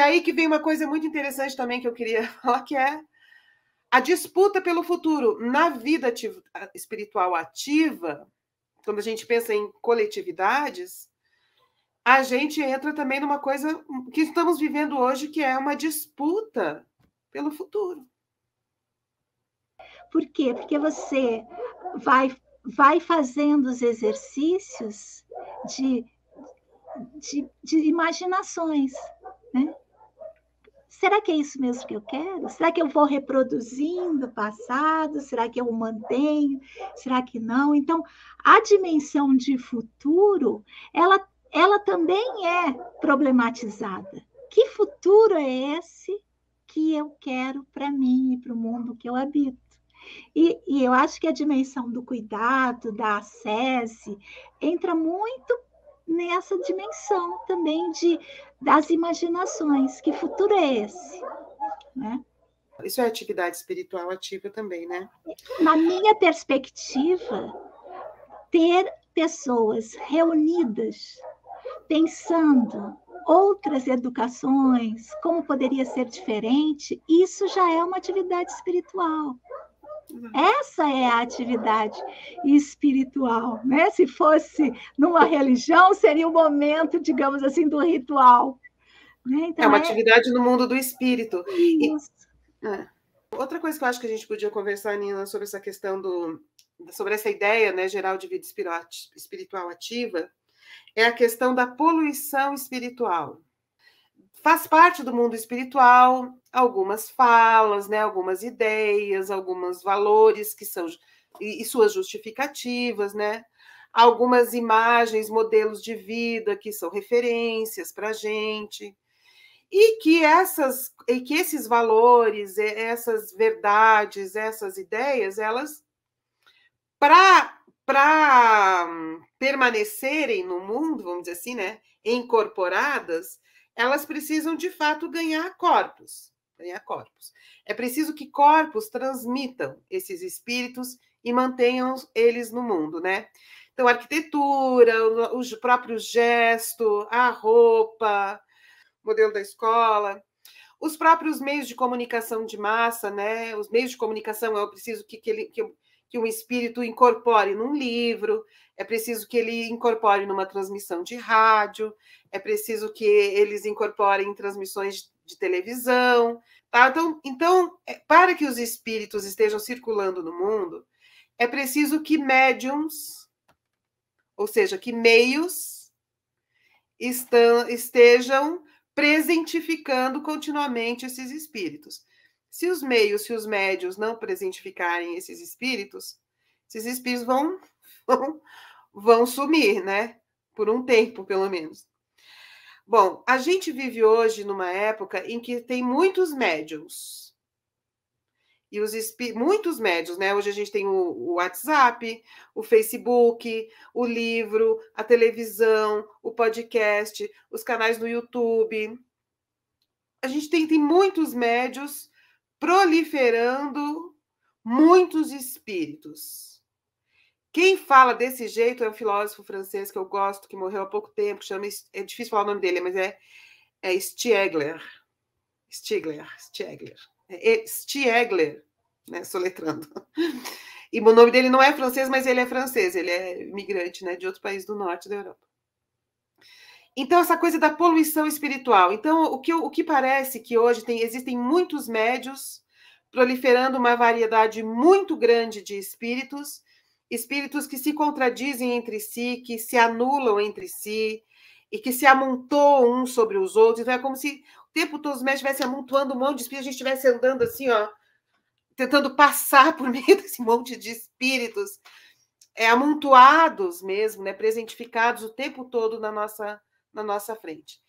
aí que vem uma coisa muito interessante também que eu queria falar, que é a disputa pelo futuro. Na vida espiritual ativa, quando a gente pensa em coletividades, a gente entra também numa coisa que estamos vivendo hoje, que é uma disputa pelo futuro. Por quê? Porque você vai fazendo os exercícios de imaginações, né? Será que é isso mesmo que eu quero? Será que eu vou reproduzindo o passado? Será que eu o mantenho? Será que não? Então, a dimensão de futuro, ela também é problematizada. Que futuro é esse que eu quero para mim e para o mundo que eu habito? E eu acho que a dimensão do cuidado, da acesse, entra muito nessa dimensão também das imaginações. Que futuro é esse? Né? Isso é atividade espiritual ativa também, né? Na minha perspectiva, ter pessoas reunidas, pensando outras educações, como poderia ser diferente, isso já é uma atividade espiritual. Essa é a atividade espiritual, né? Se fosse numa religião, seria o momento, digamos assim, do ritual. Né? Então, é uma atividade no mundo do espírito. Isso. Outra coisa que eu acho que a gente podia conversar, Nina, sobre essa questão sobre essa ideia, né, geral de vida espiritual ativa, é a questão da poluição espiritual. Faz parte do mundo espiritual algumas falas, né, algumas ideias, alguns valores que são e suas justificativas, né? Algumas imagens, modelos de vida que são referências para a gente. E que esses valores, essas verdades, essas ideias, elas, para permanecerem no mundo, vamos dizer assim, né, incorporadas, elas precisam, de fato, ganhar corpos. É preciso que corpos transmitam esses espíritos e mantenham eles no mundo, né? Então, a arquitetura, o próprio gesto, a roupa, modelo da escola, os próprios meios de comunicação de massa, né? Os meios de comunicação, é preciso que um espírito incorpore num livro, é preciso que ele incorpore numa transmissão de rádio, é preciso que eles incorporem em transmissões de televisão. Tá? Então, para que os espíritos estejam circulando no mundo, é preciso que médiums, ou seja, que meios estejam presentificando continuamente esses espíritos. Se os meios, se os médios não presentificarem esses espíritos vão sumir, né? Por um tempo, pelo menos. Bom, a gente vive hoje numa época em que tem muitos médiums. E muitos médios, né? Hoje a gente tem o WhatsApp, o Facebook, o livro, a televisão, o podcast, os canais no YouTube. A gente tem muitos médios proliferando muitos espíritos. Quem fala desse jeito é um filósofo francês que eu gosto, que morreu há pouco tempo, é difícil falar o nome dele, mas é Stiegler, né, soletrando. E o nome dele não é francês, mas ele é francês, ele é imigrante, né, de outro país do norte da Europa. Então, essa coisa da poluição espiritual. Então, o que parece que hoje existem muitos médios proliferando uma variedade muito grande de espíritos que se contradizem entre si, que se anulam entre si e que se amontoam uns sobre os outros. Então, é como se o tempo todo os médios estivessem amontoando um monte de espíritos, a gente estivesse andando assim, ó, tentando passar por meio desse monte de espíritos, amontoados mesmo, né, presentificados o tempo todo na nossa frente.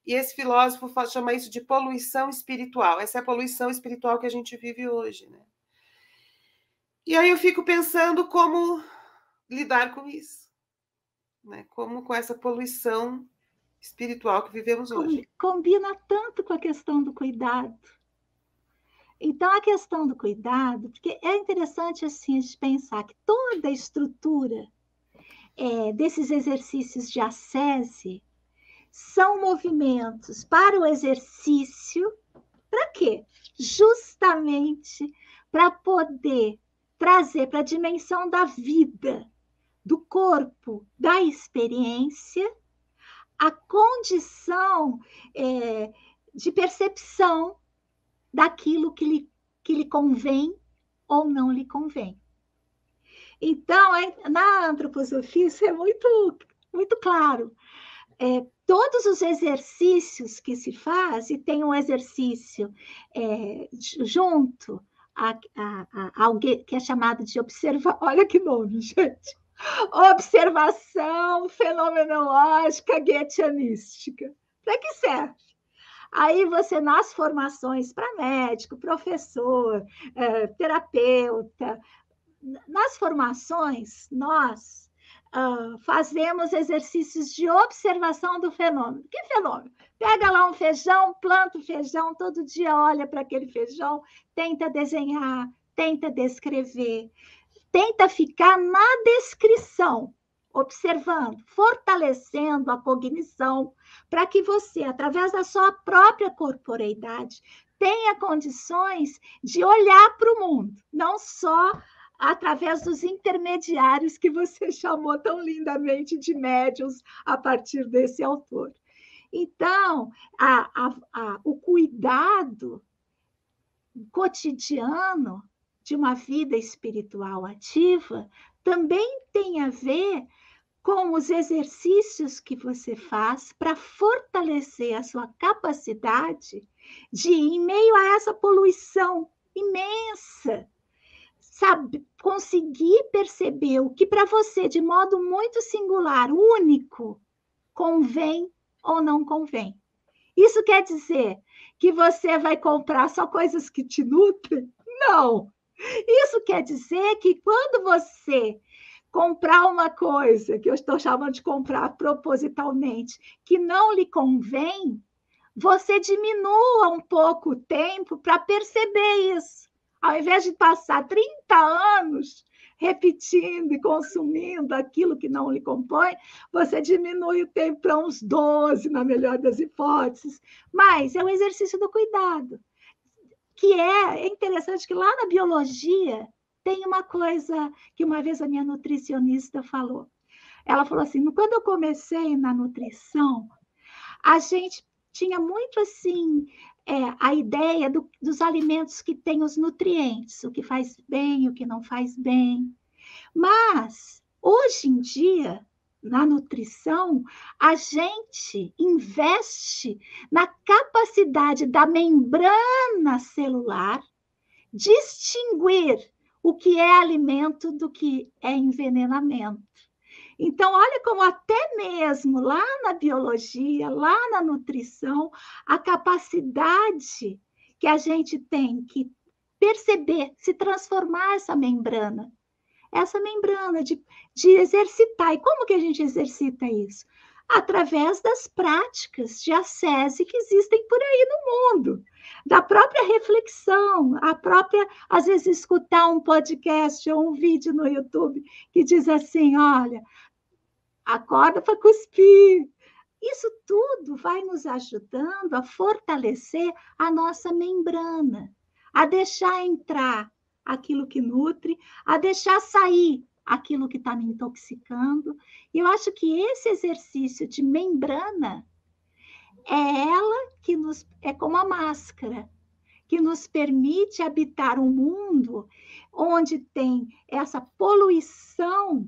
E esse filósofo chama isso de poluição espiritual. Essa é a poluição espiritual que a gente vive hoje, né? E aí eu fico pensando como lidar com isso, né? Como com essa poluição espiritual que vivemos hoje. Combina tanto com a questão do cuidado. Então, a questão do cuidado, porque é interessante assim, a gente pensar que toda a estrutura desses exercícios de ascese são movimentos para o exercício. Para quê? Justamente para poder trazer para a dimensão da vida, do corpo, da experiência, a condição de percepção daquilo que lhe convém ou não lhe convém. Então, na antroposofia, isso é muito, muito claro. Todos os exercícios que se faz, e tem um exercício junto a alguém que é chamado de olha que nome, gente, observação fenomenológica goetheanística. Para que serve? Aí você, nas formações para médico, professor, terapeuta, nas formações, nós fazemos exercícios de observação do fenômeno. Que fenômeno? Pega lá um feijão, planta o feijão, todo dia olha para aquele feijão, tenta desenhar, tenta descrever, tenta ficar na descrição, observando, fortalecendo a cognição, para que você, através da sua própria corporeidade, tenha condições de olhar para o mundo, não só através dos intermediários que você chamou tão lindamente de médiuns a partir desse autor. Então, o cuidado cotidiano de uma vida espiritual ativa também tem a ver com os exercícios que você faz para fortalecer a sua capacidade de, em meio a essa poluição imensa, sabe, conseguir perceber o que para você, de modo muito singular, único, convém ou não convém. Isso quer dizer que você vai comprar só coisas que te nutrem? Não. Isso quer dizer que quando você comprar uma coisa, que eu estou chamando de comprar propositalmente, que não lhe convém, você diminua um pouco o tempo para perceber isso. Ao invés de passar 30 anos repetindo e consumindo aquilo que não lhe compõe, você diminui o tempo para uns 12, na melhor das hipóteses. Mas é o exercício do cuidado, que é interessante que lá na biologia tem uma coisa que uma vez a minha nutricionista falou. Ela falou assim, quando eu comecei na nutrição, a gente tinha muito assim a ideia dos alimentos que têm os nutrientes, o que faz bem, o que não faz bem. Mas, hoje em dia, na nutrição, a gente investe na capacidade da membrana celular distinguir o que é alimento do que é envenenamento. Então, olha como até mesmo lá na biologia, lá na nutrição, a capacidade que a gente tem que perceber, se transformar essa membrana de exercitar. E como que a gente exercita isso? Através das práticas de ascese que existem por aí no mundo, da própria reflexão, às vezes, escutar um podcast ou um vídeo no YouTube que diz assim, olha, acorda para cuspir. Isso tudo vai nos ajudando a fortalecer a nossa membrana, a deixar entrar aquilo que nutre, a deixar sair aquilo que está me intoxicando. E eu acho que esse exercício de membrana é como a máscara, que nos permite habitar um mundo onde tem essa poluição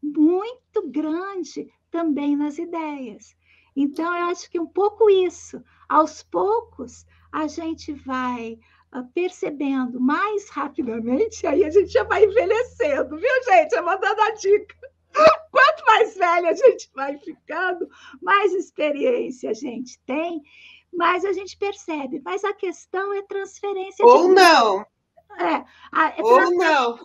muito grande também nas ideias. Então, eu acho que um pouco isso, aos poucos, a gente vai percebendo mais rapidamente, aí a gente já vai envelhecendo, viu, gente? Eu vou dando a dica. Quanto mais velha a gente vai ficando, mais experiência a gente tem, mais a gente percebe. Mas a questão é transferência ou de não. Ou não.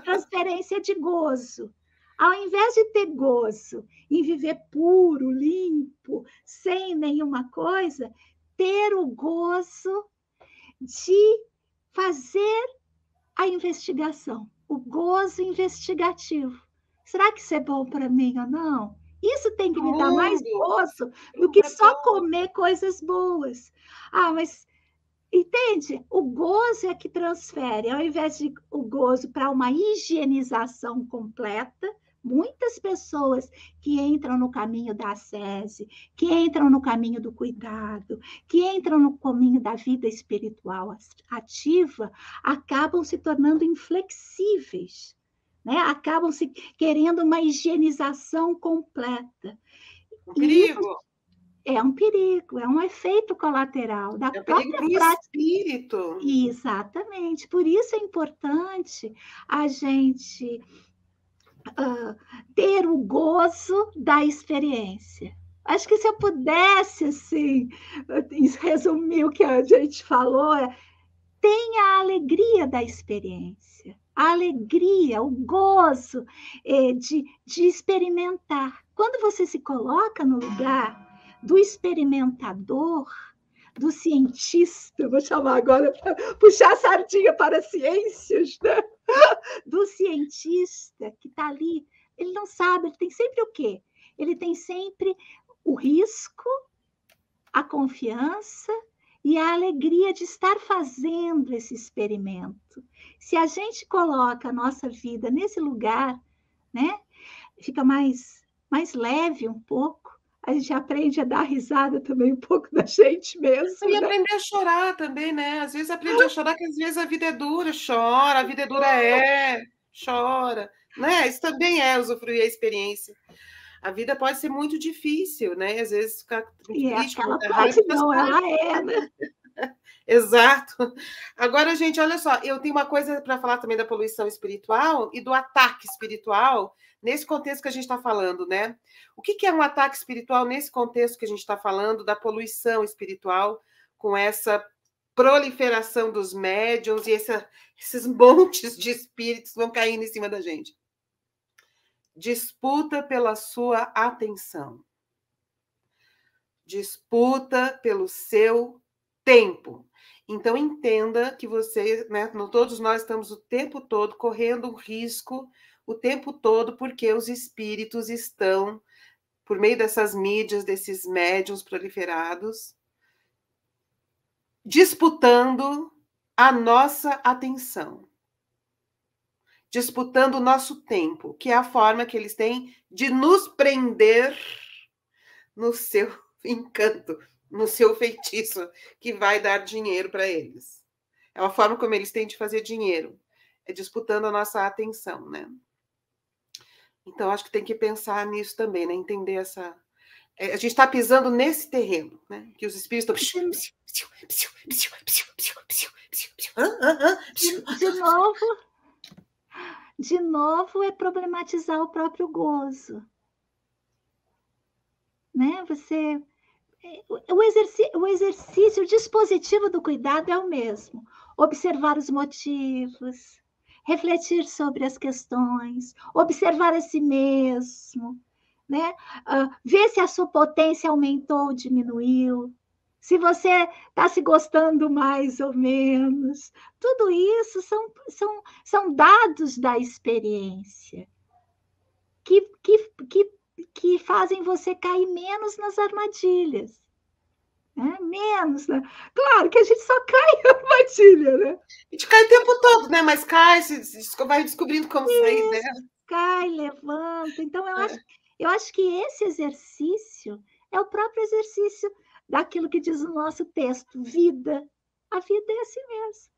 Transferência de gozo. Ao invés de ter gozo em viver puro, limpo, sem nenhuma coisa, ter o gozo de fazer a investigação, o gozo investigativo. Será que isso é bom para mim ou não? Isso tem que Do me dar mais mundo. gozo do Um que só propósito. comer coisas boas. Ah, mas entende? O gozo é que transfere, ao invés de o gozo para uma higienização completa, muitas pessoas que entram no caminho da ascese, que entram no caminho do cuidado, que entram no caminho da vida espiritual ativa, acabam se tornando inflexíveis, né? Acabam se querendo uma higienização completa. Um E perigo. é um perigo, é um efeito colateral da É um perigo própria para o prática. espírito. Exatamente. Por isso é importante a gente ter o gozo da experiência. Acho que se eu pudesse, assim, resumir o que a gente falou, tenha a alegria da experiência, a alegria, o gozo de experimentar. Quando você se coloca no lugar do experimentador, do cientista, vou chamar agora para puxar a sardinha para as ciências, né? Do cientista que está ali, ele não sabe, ele tem sempre o quê? Ele tem sempre o risco, a confiança e a alegria de estar fazendo esse experimento. Se a gente coloca a nossa vida nesse lugar, né, fica mais leve um pouco, a gente aprende a dar risada também um pouco da gente E mesmo, né? aprender a chorar também, né? Às vezes aprende a chorar, que às vezes a vida é dura, chora, a vida é dura, chora, né? Isso também é usufruir a experiência. A vida pode ser muito difícil, né? Às vezes ficar muito E é triste, com aquela muita raiva, pode faz não, ela parte. é, né? Exato. Agora, gente, olha só, eu tenho uma coisa para falar também da poluição espiritual e do ataque espiritual, nesse contexto que a gente está falando, né? O que é um ataque espiritual nesse contexto que a gente está falando, da poluição espiritual, com essa proliferação dos médiuns e esses montes de espíritos vão caindo em cima da gente? Disputa pela sua atenção. Disputa pelo seu tempo. Então, entenda que você, né, todos nós estamos o tempo todo correndo um risco, o tempo todo, porque os espíritos estão, por meio dessas mídias, desses médiuns proliferados, disputando a nossa atenção, disputando o nosso tempo, que é a forma que eles têm de nos prender no seu encanto, no seu feitiço, que vai dar dinheiro para eles. É uma forma como eles têm de fazer dinheiro, é disputando a nossa atenção, né? Então, acho que tem que pensar nisso também, né? Entender essa... A gente está pisando nesse terreno, né? Que os espíritos estão... De novo é problematizar o próprio gozo, né? O exercício, o dispositivo do cuidado é o mesmo. Observar os motivos, refletir sobre as questões, observar a si mesmo, né? Ver se a sua potência aumentou ou diminuiu, se você está se gostando mais ou menos. Tudo isso são dados da experiência que, que, que fazem você cair menos nas armadilhas. Né? Menos, né? Claro que a gente só cai em armadilha, né? A gente cai o tempo todo, né? Mas cai, vai descobrindo como sair dela. Cai, levanta. Então, eu acho que esse exercício é o próprio exercício daquilo que diz o nosso texto, vida. A vida é assim mesmo.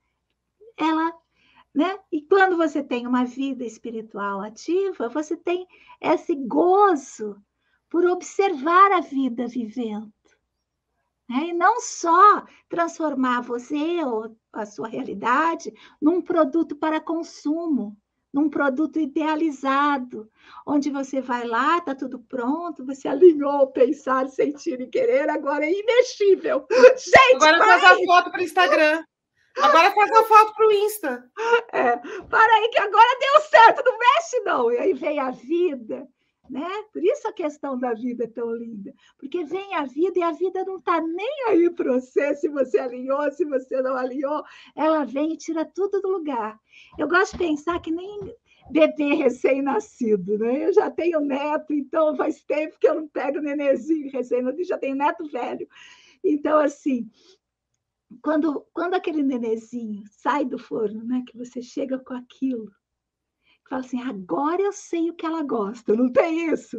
Ela, né? E quando você tem uma vida espiritual ativa, você tem esse gozo por observar a vida vivendo. Né? E não só transformar você ou a sua realidade num produto para consumo, num produto idealizado, onde você vai lá, está tudo pronto, você alinhou pensar, sentir e querer, agora é imexível. Gente, agora faz a foto para o Instagram. Agora faz a foto para o Insta. Para aí que agora deu certo, não mexe não. E aí vem a vida, né? Por isso a questão da vida é tão linda, porque vem a vida e a vida não está nem aí para você, se você alinhou, se você não alinhou, ela vem e tira tudo do lugar. Eu gosto de pensar que nem bebê recém-nascido, né? Eu já tenho neto, então faz tempo que eu não pego nenenzinho recém-nascido, já tenho neto velho. Então, assim, quando aquele nenenzinho sai do forno, né? Que você chega com aquilo, fala assim, agora eu sei o que ela gosta, não tem isso?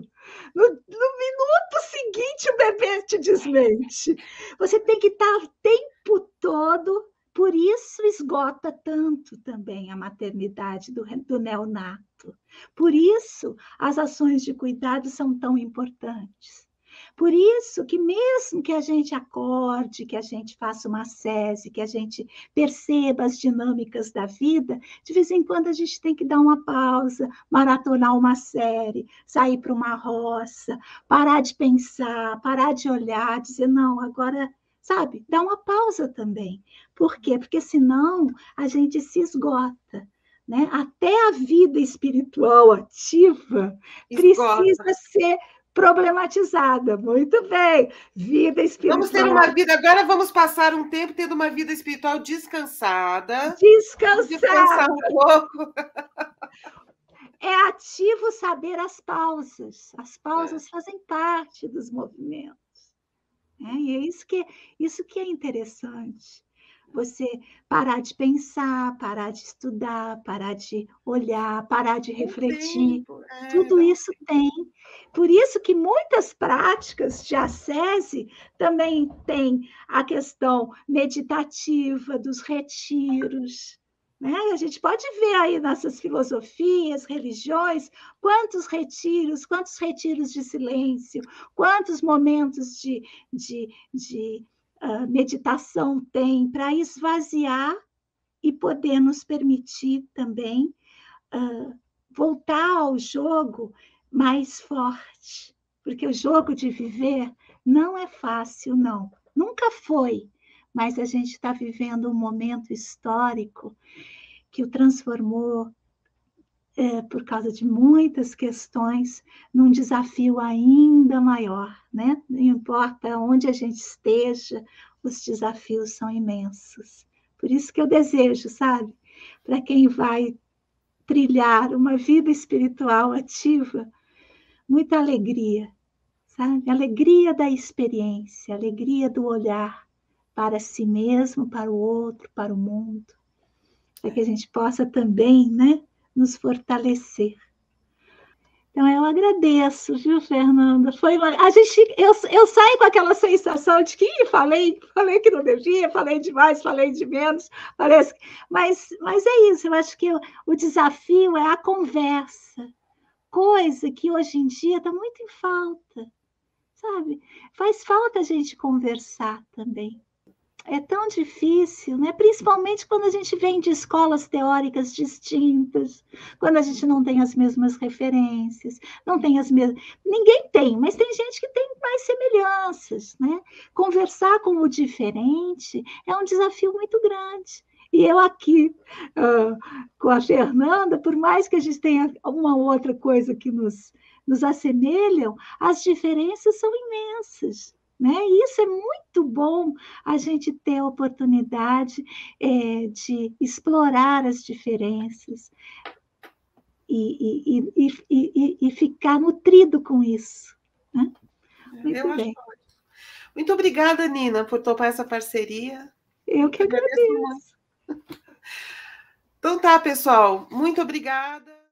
No minuto seguinte, o bebê te desmente. Você tem que estar o tempo todo, por isso esgota tanto também a maternidade do neonato. Por isso as ações de cuidado são tão importantes. Por isso que mesmo que a gente acorde, que a gente faça uma sese, que a gente perceba as dinâmicas da vida, de vez em quando a gente tem que dar uma pausa, maratonar uma série, sair para uma roça, parar de pensar, parar de olhar, dizer, não, agora, sabe, dá uma pausa também. Por quê? Porque senão a gente se esgota. Né? Até a vida espiritual ativa precisa ser problematizada. Muito bem. Vida espiritual. Vamos ter uma vida, agora vamos passar um tempo tendo uma vida espiritual descansada. Descansar um pouco. É ativo saber as pausas. As pausas fazem parte dos movimentos. E é isso que é interessante. Você parar de pensar, parar de estudar, parar de olhar, parar de refletir. Tudo isso tem. Por isso que muitas práticas de ascese também têm a questão meditativa, dos retiros. Né? A gente pode ver aí nessas filosofias, religiões, quantos retiros de silêncio, quantos momentos de meditação tem para esvaziar e poder nos permitir também voltar ao jogo mais forte, porque o jogo de viver não é fácil, não. Nunca foi, mas a gente está vivendo um momento histórico que o transformou, por causa de muitas questões, num desafio ainda maior, né? Não importa onde a gente esteja, os desafios são imensos. Por isso que eu desejo, sabe, para quem vai trilhar uma vida espiritual ativa, muita alegria, sabe? Alegria da experiência, alegria do olhar para si mesmo, para o outro, para o mundo, para que a gente possa também, né, nos fortalecer. Então, eu agradeço, viu, Fernanda? Eu saio com aquela sensação de que falei que não devia, falei demais, falei de menos, mas é isso, eu acho que o desafio é a conversa, coisa que hoje em dia está muito em falta, sabe? Faz falta a gente conversar também. É tão difícil, né? Principalmente quando a gente vem de escolas teóricas distintas, quando a gente não tem as mesmas referências, não tem as mesmas. Ninguém tem, mas tem gente que tem mais semelhanças, né? Conversar com o diferente é um desafio muito grande. E eu aqui, com a Fernanda, por mais que a gente tenha uma outra coisa que nos assemelham, as diferenças são imensas. Né? E isso é muito bom, a gente ter a oportunidade de explorar as diferenças e ficar nutrido com isso. Né? Muito bem. Muito obrigada, Nina, por topar essa parceria. Eu que agradeço. Então tá, pessoal. Muito obrigada.